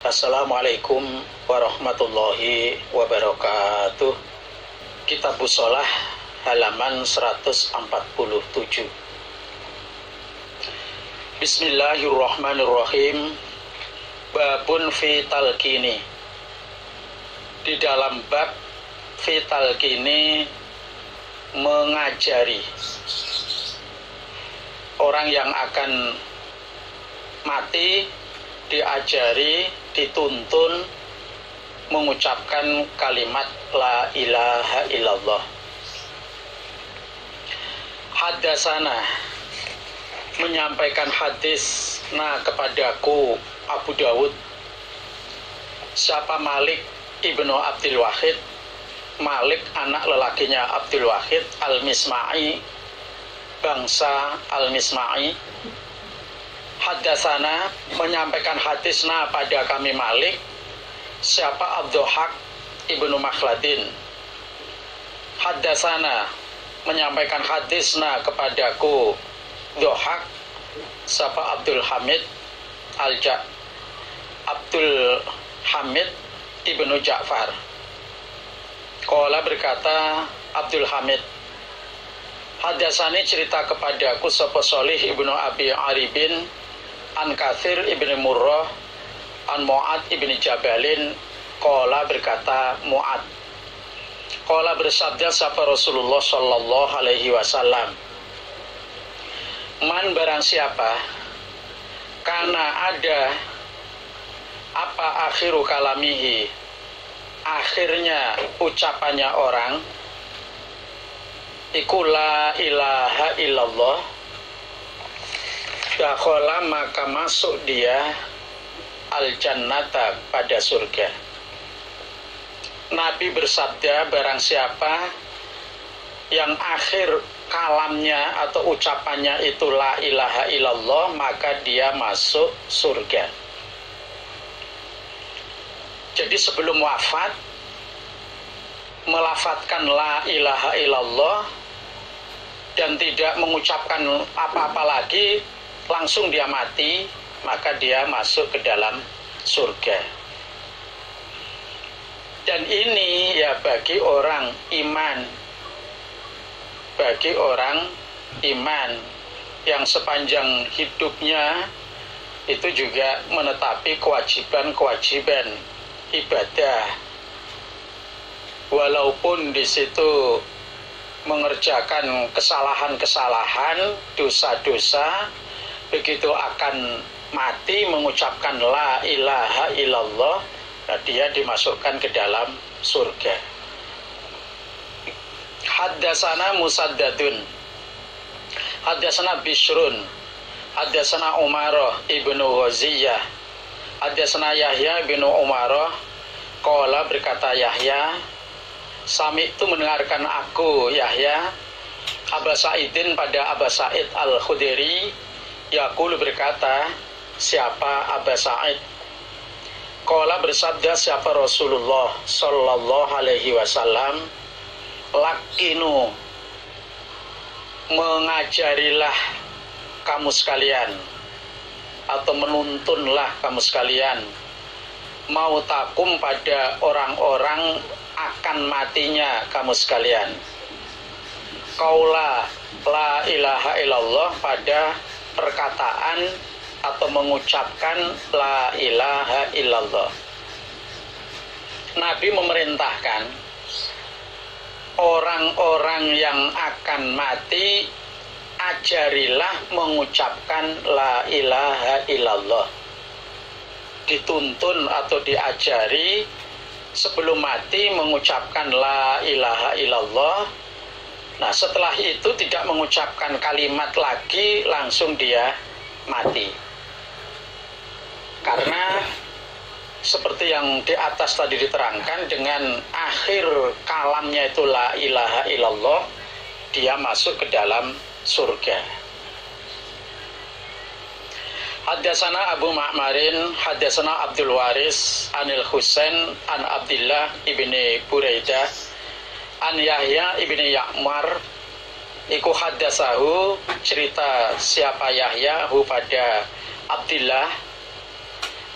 Assalamualaikum warahmatullahi wabarakatuh. Kitabus Shalah halaman 147. Bismillahirrahmanirrahim. Babun fi talqini. Di dalam bab fi talqini, mengajari orang yang akan mati, diajari, dituntun mengucapkan kalimat la ilaha illallah. Haddatsana, menyampaikan hadis kepadaku Abu Dawud. Siapa? Malik ibnu Abdul Wahid. Malik anak lelakinya Abdul Wahid al-Misma'i, bangsa al-Misma'i. Haddatsana, menyampaikan hadisna pada kami Malik. Siapa? Abduhaq ibnu Makhladin. Haddatsana, menyampaikan hadisna kepadaku Duhaq. Siapa? Abdul Hamid Abdul Hamid ibnu Ja'far. Qala, berkata Abdul Hamid, haddatsani, cerita kepadaku sapa Shalih ibnu Abi Aribin an Katsir ibnu Murrah an Mu'ad ibnu Jabalin. Qala, berkata Mu'ad, qala, bersabda sapa Rasulullah sallallahu alaihi wasallam, man, barang siapa, karena ada apa akhiru kalamihi, akhirnya ucapannya orang, iku la ilaha illallah, dakhala, maka masuk dia al-jannata, pada surga. Nabi bersabda, barang siapa yang akhir kalamnya atau ucapannya itu la ilaha illallah, maka dia masuk surga. Jadi sebelum wafat melafadzkan la ilaha illallah dan tidak mengucapkan apa-apa lagi, langsung dia mati, maka dia masuk ke dalam surga. Dan ini ya bagi orang iman, bagi orang iman yang sepanjang hidupnya itu juga menetapi kewajiban-kewajiban ibadah, walaupun di situ mengerjakan kesalahan-kesalahan, dosa-dosa, begitu akan mati mengucapkan la ilaha illallah, nah dia dimasukkan ke dalam surga. Haddatsana Musaddadun, haddatsana Bishrun, haddatsana Umarah ibnu Ghaziyah, haddatsana Yahya ibnu Umarah. Qala, berkata Yahya, sami itu mendengarkan aku Yahya Aba Sa'idin, pada Aba Sa'id al-Khudri, yaqulu, berkata siapa? Aba Sa'id. Qala, bersabda siapa? Rasulullah sallallahu alaihi wasallam, lakinu, mengajarilah kamu sekalian atau menuntunlah kamu sekalian, mau takum, pada orang-orang akan matinya kamu sekalian, qaula la ilaha illallah, pada perkataan atau mengucapkan la ilaha illallah. Nabi memerintahkan orang-orang yang akan mati, ajarilah mengucapkan la ilaha illallah, dituntun atau diajari sebelum mati mengucapkan la ilaha illallah. Nah, setelah itu tidak mengucapkan kalimat lagi, langsung dia mati. Karena seperti yang di atas tadi diterangkan, dengan akhir kalamnya itu la ilaha illallah, dia masuk ke dalam surga. Haddatsana Abu Ma'marin, haddatsana Abdul Waris anil Husain an Abdillah ibni Buraidah an Yahya ibni Ya'mar, iku haddatsahu, cerita siapa Yahya hu pada Abdillah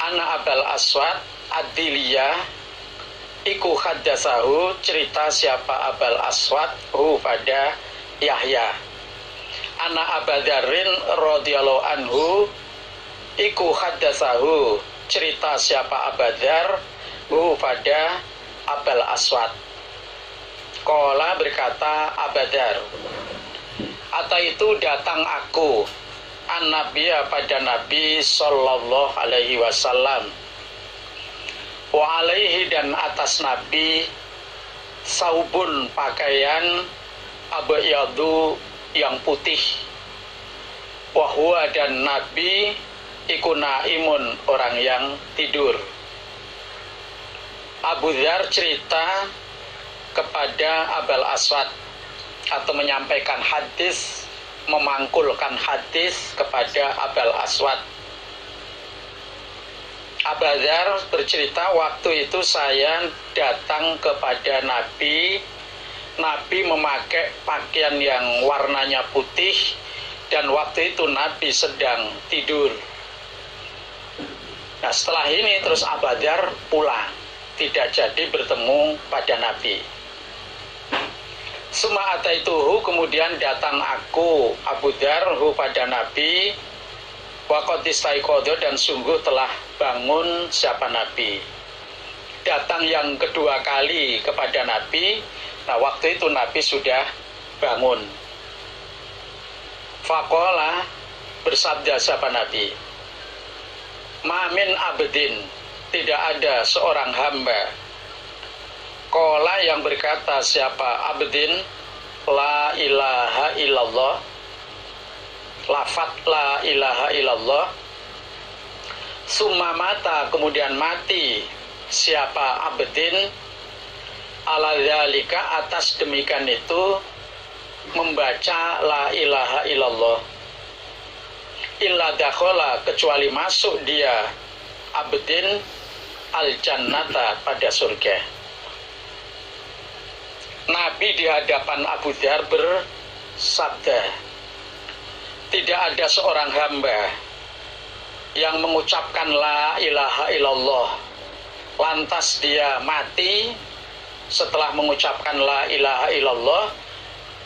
Ana Abal Aswad Ad-Diliyah iku haddatsahu, cerita siapa Abal Aswad hu pada Yahya. Ana Abadarin radhiyallahu anhu iku haddatsahu, cerita siapa Abadar hu pada Abal Aswad. Qala berkata Abadar, ataitu datang aku an-nabiyya pada Nabi sallallahu alaihi wasallam, wa alaihi dan atas Nabi saubun pakaian abyadu yang putih, wa huwa dan Nabi iku naimun orang yang tidur. Abu Dzar cerita kepada Abal Aswad atau menyampaikan hadis, memangkulkan hadis kepada Abal Aswad. Abu Dzar bercerita, waktu itu saya datang kepada Nabi. Nabi memakai pakaian yang warnanya putih dan waktu itu Nabi sedang tidur. Nah, setelah ini terus Abu Dzar pulang, tidak jadi bertemu pada Nabi. Suma ataituhu, kemudian datang aku Abu Dzar hu pada Nabi, wa qad istaiqadha, dan sungguh telah bangun siapa Nabi. Datang yang kedua kali kepada Nabi. Nah, waktu itu Nabi sudah bangun. Faqala, bersabda siapa Nabi, ma min abdin, tidak ada seorang hamba. Qala, yang berkata siapa abdin, la ilaha illallah, lafat la ilaha illallah, summa mata, kemudian mati siapa abdin, ala dzalika, atas demikian itu membaca la ilaha illallah, illa dakhala, kecuali masuk dia abdin al jannata, pada surga. Nabi di hadapan Abu Dzar bersabda, tidak ada seorang hamba yang mengucapkan la ilaha illallah lantas dia mati setelah mengucapkan la ilaha illallah,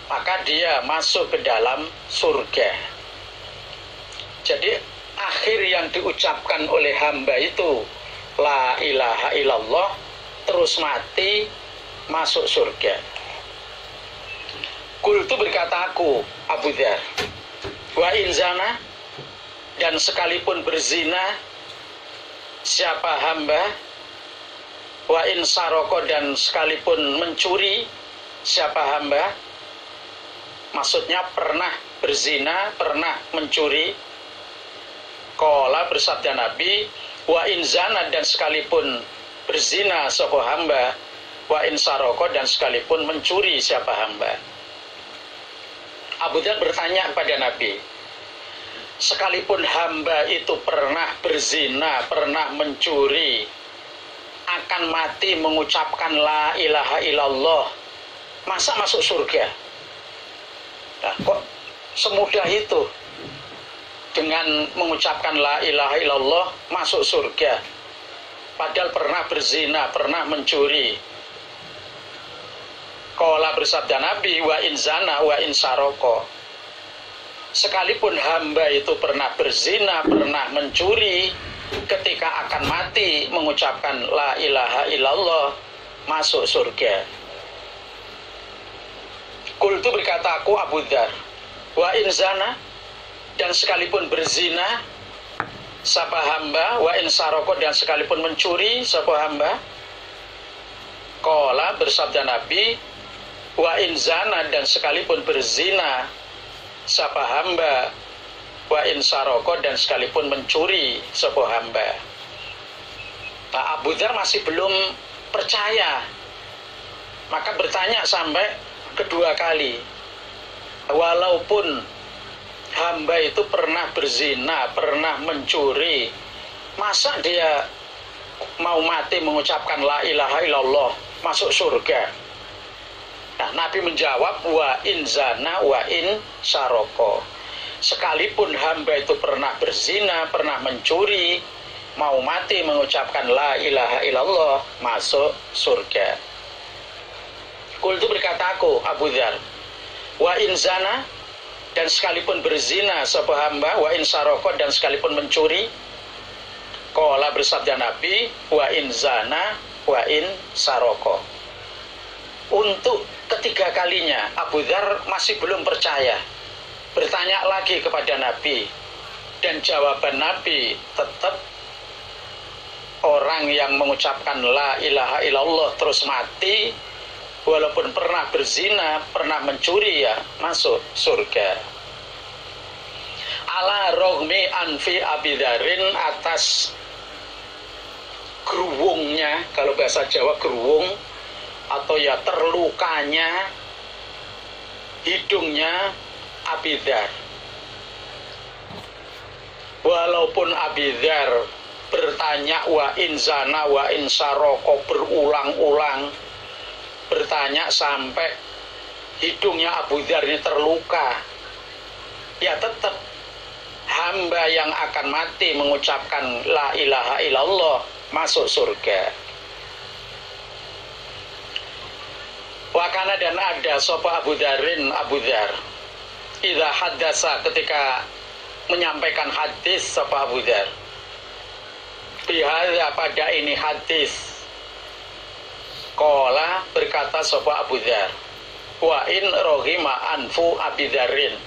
maka dia masuk ke dalam surga. Jadi akhir yang diucapkan oleh hamba itu la ilaha illallah, terus mati masuk surga. Qultu, berkata aku Abu Dzar, wa in zana, dan sekalipun berzina siapa hamba, wa in saroko, dan sekalipun mencuri siapa hamba, maksudnya pernah berzina, pernah mencuri. Qala, bersabda Nabi, wa in zana, dan sekalipun berzina sapa hamba, wa in saroko, dan sekalipun mencuri siapa hamba. Abu Dzar bertanya kepada Nabi, sekalipun hamba itu pernah berzina, pernah mencuri, akan mati mengucapkan la ilaha illallah, masa masuk surga? Nah, kok semudah itu dengan mengucapkan la ilaha illallah masuk surga, padahal pernah berzina, pernah mencuri. Qala, bersabda Nabi, wa in zana wa in saroko, sekalipun hamba itu pernah berzina, pernah mencuri, ketika akan mati mengucapkan la ilaha illallah masuk surga. Qultu, berkata aku Abu Dzar, wa in zana, dan sekalipun berzina sapa hamba, wa in saroko, dan sekalipun mencuri sapa hamba. Qala, bersabda Nabi, wa in zana, dan sekalipun berzina sapa hamba, wa in saroko, dan sekalipun mencuri sapa hamba. Nah, Abu Dzar masih belum percaya, maka bertanya sampai kedua kali, walaupun hamba itu pernah berzina, pernah mencuri, masa dia mau mati mengucapkan la ilaha illallah masuk surga? Nah, Nabi menjawab, wa in zana wa in saroko, sekalipun hamba itu pernah berzina, pernah mencuri, mau mati mengucapkan la ilaha illallah, masuk surga. Qultu, berkata aku, Abu Dzar, wa in zana, dan sekalipun berzina sapa hamba, wa in saroko, dan sekalipun mencuri. Qala, bersabda Nabi, wa in zana wa in saroko. Untuk ketiga kalinya Abu Dzar masih belum percaya, bertanya lagi kepada Nabi, dan jawaban Nabi tetap, orang yang mengucapkan la ilaha illallah terus mati, walaupun pernah berzina, pernah mencuri, ya masuk surga. Ala rogmi anfi abidarin, atas geruwungnya, kalau bahasa Jawa geruwung, atau ya terlukanya hidungnya Abi Dzar. Walaupun Abi Dzar bertanya wa in zana wa in saroko berulang-ulang, bertanya sampai hidungnya Abu Dzar ini terluka, ya tetap hamba yang akan mati mengucapkan la ilaha illallah masuk surga. Wakana, dan ada sopa Abu Dzarin, Abu Dzar, idza haddasa, ketika menyampaikan hadis sopa Abu Dzar, bihadza, pada ini hadis. Qala, berkata sopa Abu Dzar, wa in rohima anfu Abi Dzarin,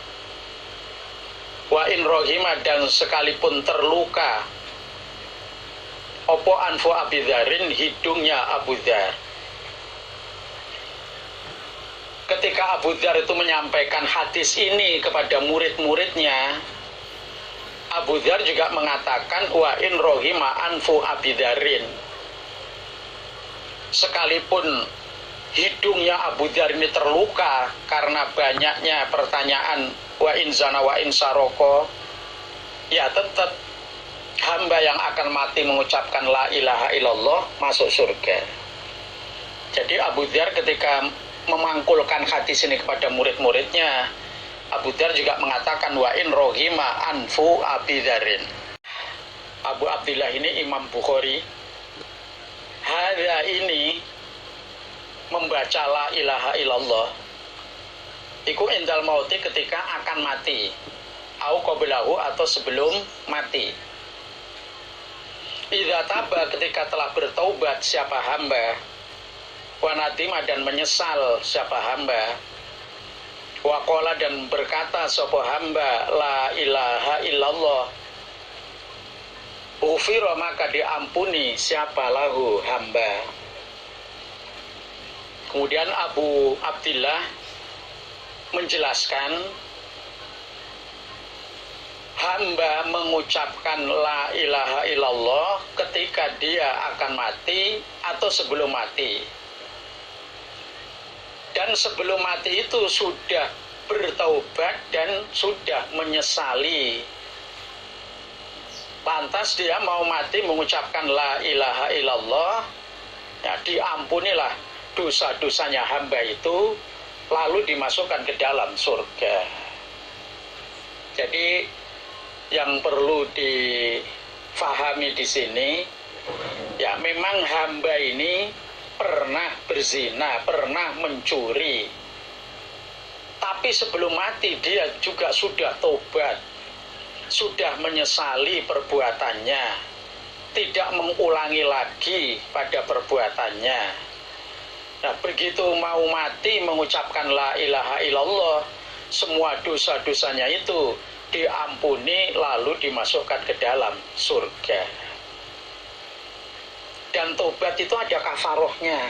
wa in rohima, dan sekalipun terluka opo anfu Abi Dzarin, hidungnya Abu Dzar. Ketika Abu Dzar itu menyampaikan hadis ini kepada murid-muridnya, Abu Dzar juga mengatakan wa in rohima anfu Abi Dzarin, sekalipun hidungnya Abu Dzar ini terluka karena banyaknya pertanyaan wa in zana wa in saroko, ya tetap hamba yang akan mati mengucapkan la ilaha illallah masuk surga. Jadi Abu Dzar ketika memangkulkan hadis ini kepada murid-muridnya, Abu Dzar juga mengatakan wa in rohima anfu Abi Dzarin. Abu Abdillah ini Imam Bukhari, hadza ini membaca la ilaha illallah iku indal mauti, ketika akan mati, au qablahu, atau sebelum mati. Idza taba, ketika telah bertaubat siapa hamba, wa nadima, dan menyesal siapa hamba, wa qala, dan berkata sapa hamba la ilaha illallah, ufira, maka diampuni siapa lahu hamba. Kemudian Abu Abdillah menjelaskan, hamba mengucapkan la ilaha illallah ketika dia akan mati atau sebelum mati. Dan sebelum mati itu sudah bertaubat dan sudah menyesali. Lantas dia mau mati mengucapkan la ilaha illallah, ya diampunilah dosa-dosanya hamba itu, lalu dimasukkan ke dalam surga. Jadi yang perlu difahami di sini, ya memang hamba ini pernah berzina, pernah mencuri, tapi sebelum mati dia juga sudah tobat, sudah menyesali perbuatannya, tidak mengulangi lagi pada perbuatannya. Nah, begitu mau mati mengucapkan la ilaha illallah, semua dosa-dosanya itu diampuni lalu dimasukkan ke dalam surga. Dan tobat itu ada kafarohnya.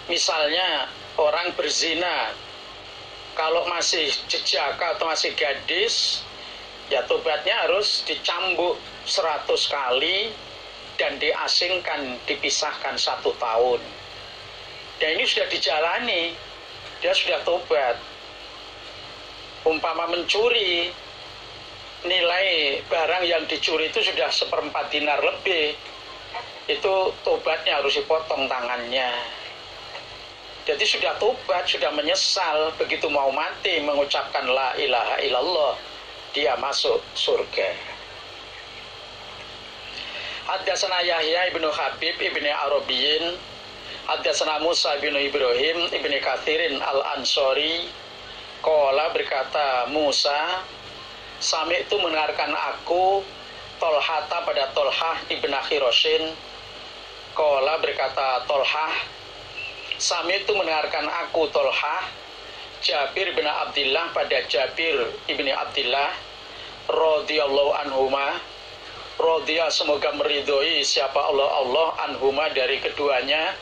Misalnya orang berzina, kalau masih jejaka atau masih gadis, ya tobatnya harus dicambuk 100 kali dan diasingkan, dipisahkan 1 tahun. Dan ini sudah dijalani, dia sudah tobat. Umpama mencuri, nilai barang yang dicuri itu sudah 1/4 dinar lebih, itu tobatnya harus dipotong tangannya. Jadi sudah tobat, sudah menyesal, begitu mau mati mengucapkan la ilaha illallah, dia masuk surga. Haddatsana Yahya ibnu Habib ibnu Arabiyin, haddatsana Musa ibnu Ibrahim ibnu Katsirin al-Ansori, qala berkata Musa, sami itu mendengarkan aku Tolhata pada Tolhah ibn Khirashin, qala berkata Tolhah, sami itu mendengarkan aku Tolhah Jabir bin Abdillah pada Jabir ibni Abdillah radhiyallahu anhuma, radhiya semoga meridhoi siapa Allah anhuma dari keduanya,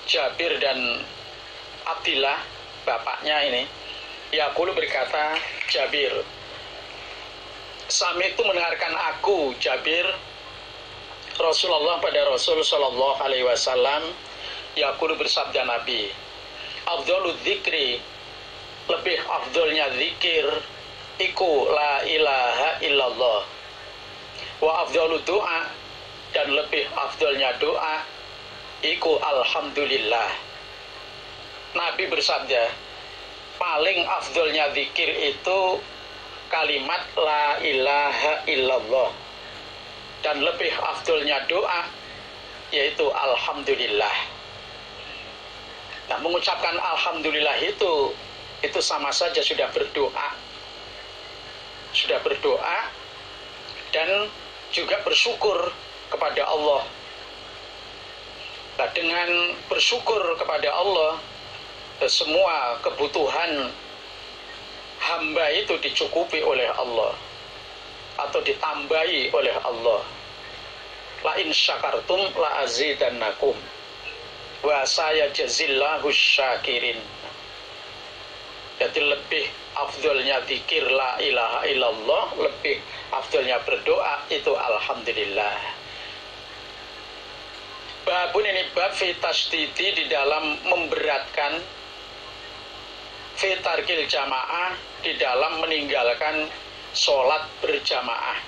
Jabir dan Abdillah bapaknya ini. Yaqulu berkata Jabir, sami itu mendengarkan aku Jabir Rasulullah pada Rasul sallallahu alaihi wasallam yaqulu bersabda Nabi, afdhalul dzikri, lebih afdolnya zikir iku la ilaha illallah, wa afdhalu doa, dan lebih afdolnya doa iku alhamdulillah. Nabi bersabda, paling afdolnya zikir itu kalimat la ilaha illallah, dan lebih afdolnya doa yaitu alhamdulillah. Nah, mengucapkan alhamdulillah itu sama saja sudah berdoa dan juga bersyukur kepada Allah. Nah, dengan bersyukur kepada Allah, semua kebutuhan hamba itu dicukupi oleh Allah atau ditambahi oleh Allah. La in syakartum la azidannakum wa sayajzillahu syakirin. Jadi lebih afdolnya zikir la ilaha illallah, lebih afdolnya berdoa itu alhamdulillah. Babun ini bab fi tasdidi, di dalam memberatkan, fi tarkil jamaah, di dalam meninggalkan sholat berjamaah.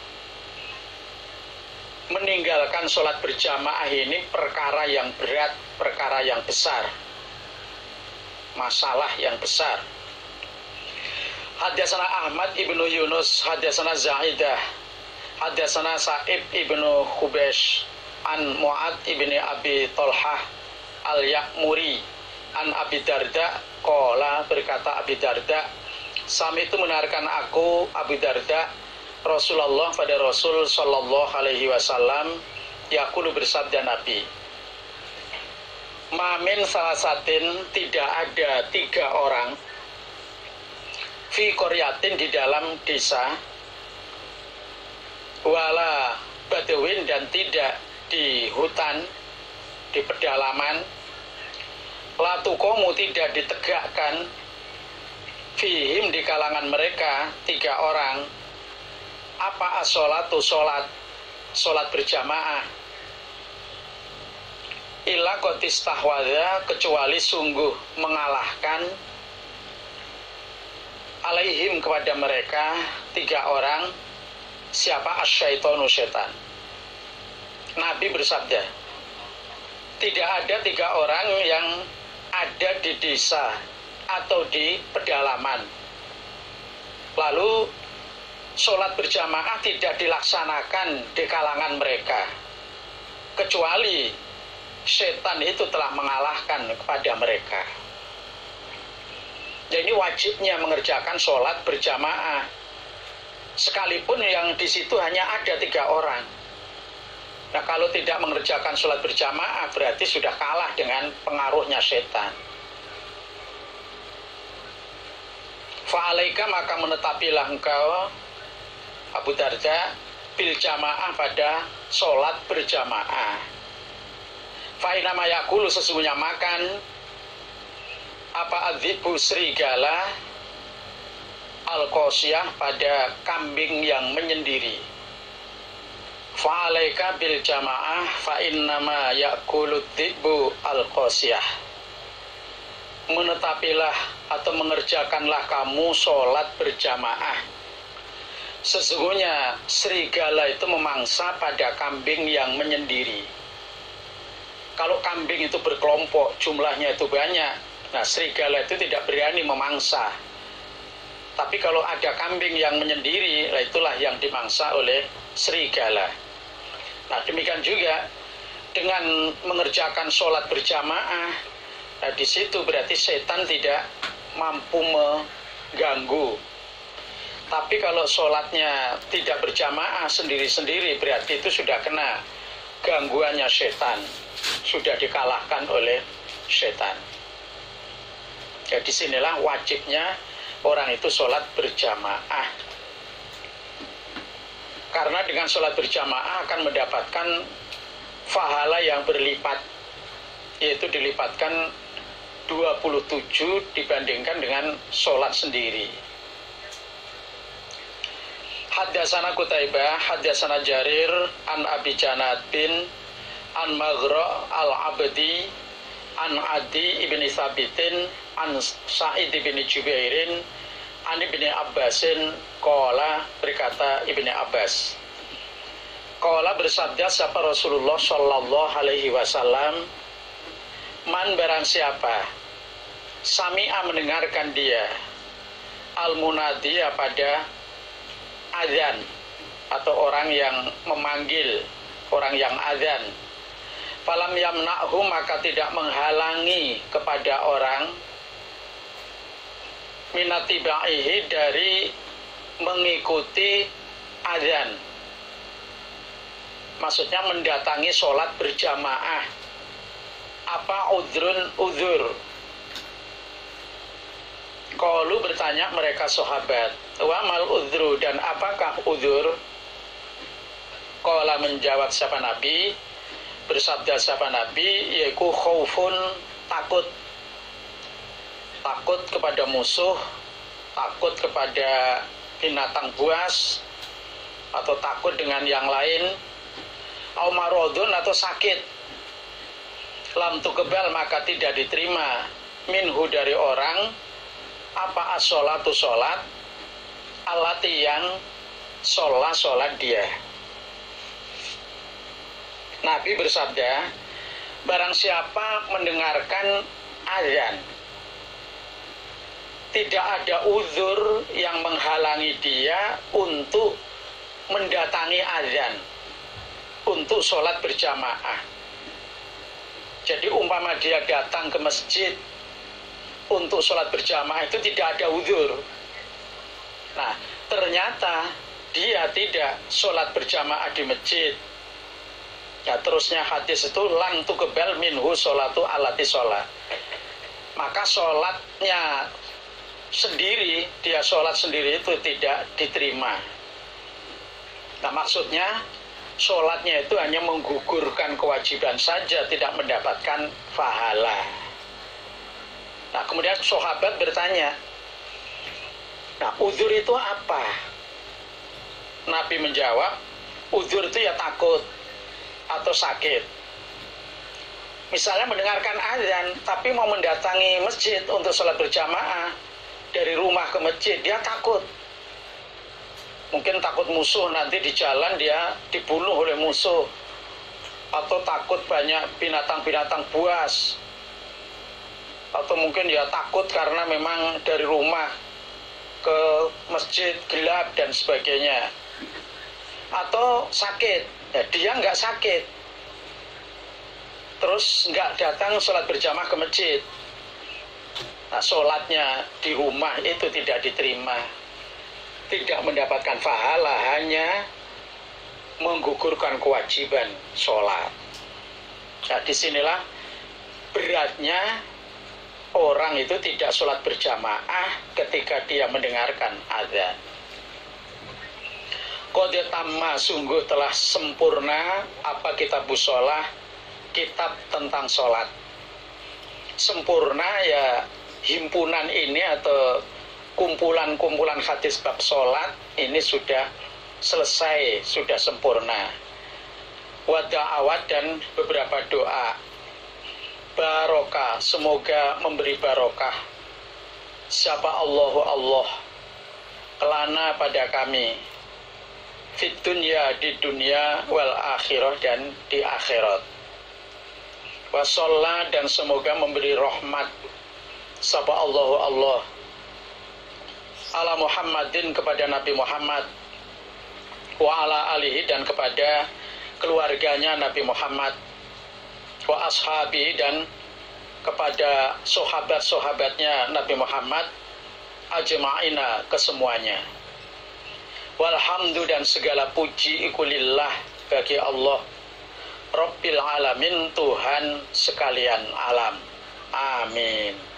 Meninggalkan sholat berjamaah ini perkara yang berat, perkara yang besar, masalah yang besar. Haddatsana Ahmad ibnu Yunus, haddatsana Zaidah, haddatsana Sa'ib ibnu Khubaysh, an Mu'ad ibni Abi Tolhah al-Ya'muri, an Abi Darda, qala berkata Abi Darda, sami itu mendengarkan aku Abi Darda Rasulullah pada Rasul sallallahu alaihi wasallam yaqulu bersabda Nabi, mamin salasatin, tidak ada 3 orang, fi qaryatin, di dalam desa, wala badawin, dan tidak di hutan, di pedalaman, la tuqamu, tidak ditegakkan, fihim, di kalangan mereka 3 orang, apa as-sholatu, sholat berjamaah, illa qad istahwadha, kecuali sungguh mengalahkan, alaihim, kepada mereka 3 orang, siapa? Asyaitonu, setan. Nabi bersabda, tidak ada 3 orang yang ada di desa atau di pedalaman, lalu sholat berjamaah tidak dilaksanakan di kalangan mereka, kecuali setan itu telah mengalahkan kepada mereka. Jadi ini wajibnya mengerjakan sholat berjamaah, sekalipun yang di situ hanya ada 3 orang. Nah, kalau tidak mengerjakan sholat berjamaah berarti sudah kalah dengan pengaruhnya setan. Fa'alaika, maka menetapilah engkau Abu Darda bil jamaah, pada sholat berjamaah. Fa'ina mayakulu, sesungguhnya makan apa adzibu, serigala, al-qasiyah, pada kambing yang menyendiri. Fa'alaika bil jamaah fa innama ya'kulu dzibu al-qasiyah, menetapilah atau mengerjakanlah kamu sholat berjamaah, sesungguhnya serigala itu memangsa pada kambing yang menyendiri. Kalau kambing itu berkelompok, jumlahnya itu banyak, nah serigala itu tidak berani memangsa. Tapi kalau ada kambing yang menyendiri, itulah yang dimangsa oleh serigala. Nah, demikian juga dengan mengerjakan sholat berjamaah. Nah, di situ berarti setan tidak mampu mengganggu. Tapi kalau sholatnya tidak berjamaah sendiri-sendiri, berarti itu sudah kena gangguannya setan, sudah dikalahkan oleh setan. Jadi disinilah wajibnya orang itu sholat berjamaah. Karena dengan sholat berjamaah akan mendapatkan pahala yang berlipat, yaitu dilipatkan 27 dibandingkan dengan sholat sendiri. Haddatsana Qutaibah, haddatsana Jarir, an Abi Janad bin, an Maghra al-Abdi, an Adi ibn Thabitin, an Sa'id ibn Jubairin, an ibni Abbasin, qala, berkata Ibni Abbas, qala, bersabda siapa Rasulullah sallallahu alaihi wasallam, man barang siapa sami'a mendengarkan dia al-munadi pada azan atau orang yang memanggil, orang yang azan, falam yamna'hu, maka tidak menghalangi kepada orang minatiba'ihi, dari mengikuti azan, maksudnya mendatangi sholat berjamaah. Apa uzur? Qalu, bertanya mereka sahabat, wa mal uzru, dan apakah uzur? Qala, menjawab siapa Nabi, bersabda siapa Nabi, yaitu khaufun, takut kepada musuh, takut kepada binatang buas, atau takut dengan yang lain, au marodun, atau sakit, lam tukebal, maka tidak diterima, minhu, dari orang, apa as-sholatu, sholat, alati, yang sholat dia. Nabi bersabda, barang siapa mendengarkan azan, tidak ada uzur yang menghalangi dia untuk mendatangi azan, untuk sholat berjamaah. Jadi umpama dia datang ke masjid untuk sholat berjamaah, itu tidak ada uzur. Nah, ternyata dia tidak sholat berjamaah di masjid. Ya, terusnya hadis itu lang tukebal minhu sholatu alati sholat. Maka sholatnya sendiri, dia sholat sendiri itu tidak diterima. Nah, maksudnya sholatnya itu hanya menggugurkan kewajiban saja, tidak mendapatkan pahala. Nah, kemudian sahabat bertanya, nah, uzur itu apa? Nabi menjawab, uzur itu ya takut atau sakit. Misalnya mendengarkan azan, tapi mau mendatangi masjid untuk sholat berjamaah, dari rumah ke masjid, dia takut. Mungkin takut musuh, nanti di jalan dia dibunuh oleh musuh. Atau takut banyak binatang-binatang buas. Atau mungkin ya takut karena memang dari rumah ke masjid gelap dan sebagainya. Atau sakit, ya, dia nggak sakit, terus nggak datang sholat berjamaah ke masjid. Nah, sholatnya di rumah itu tidak diterima, tidak mendapatkan pahala, hanya menggugurkan kewajiban sholat. Nah, disinilah beratnya orang itu tidak sholat berjamaah ketika dia mendengarkan azan. Qad tamma, sungguh telah sempurna apa kitab sholat, kitab tentang sholat. Sempurna ya himpunan ini atau kumpulan-kumpulan hadis bab sholat ini sudah selesai, sudah sempurna. Wa da'awat, dan beberapa doa. Barokah, semoga memberi barokah. Siapa Allah kelana pada kami, fit dunya, di dunia, wal akhirah, dan di akhirat. Wasolla, dan semoga memberi rahmat siapa Allah ala Muhammadin, kepada Nabi Muhammad, wa ala alihi, dan kepada keluarganya Nabi Muhammad, wa ashabi, dan kepada sahabat-sahabatnya Nabi Muhammad, ajma'ina, kesemuanya. Walhamdu, dan segala puji ikulillah, bagi Allah, Rabbil alamin, Tuhan sekalian alam. Amin.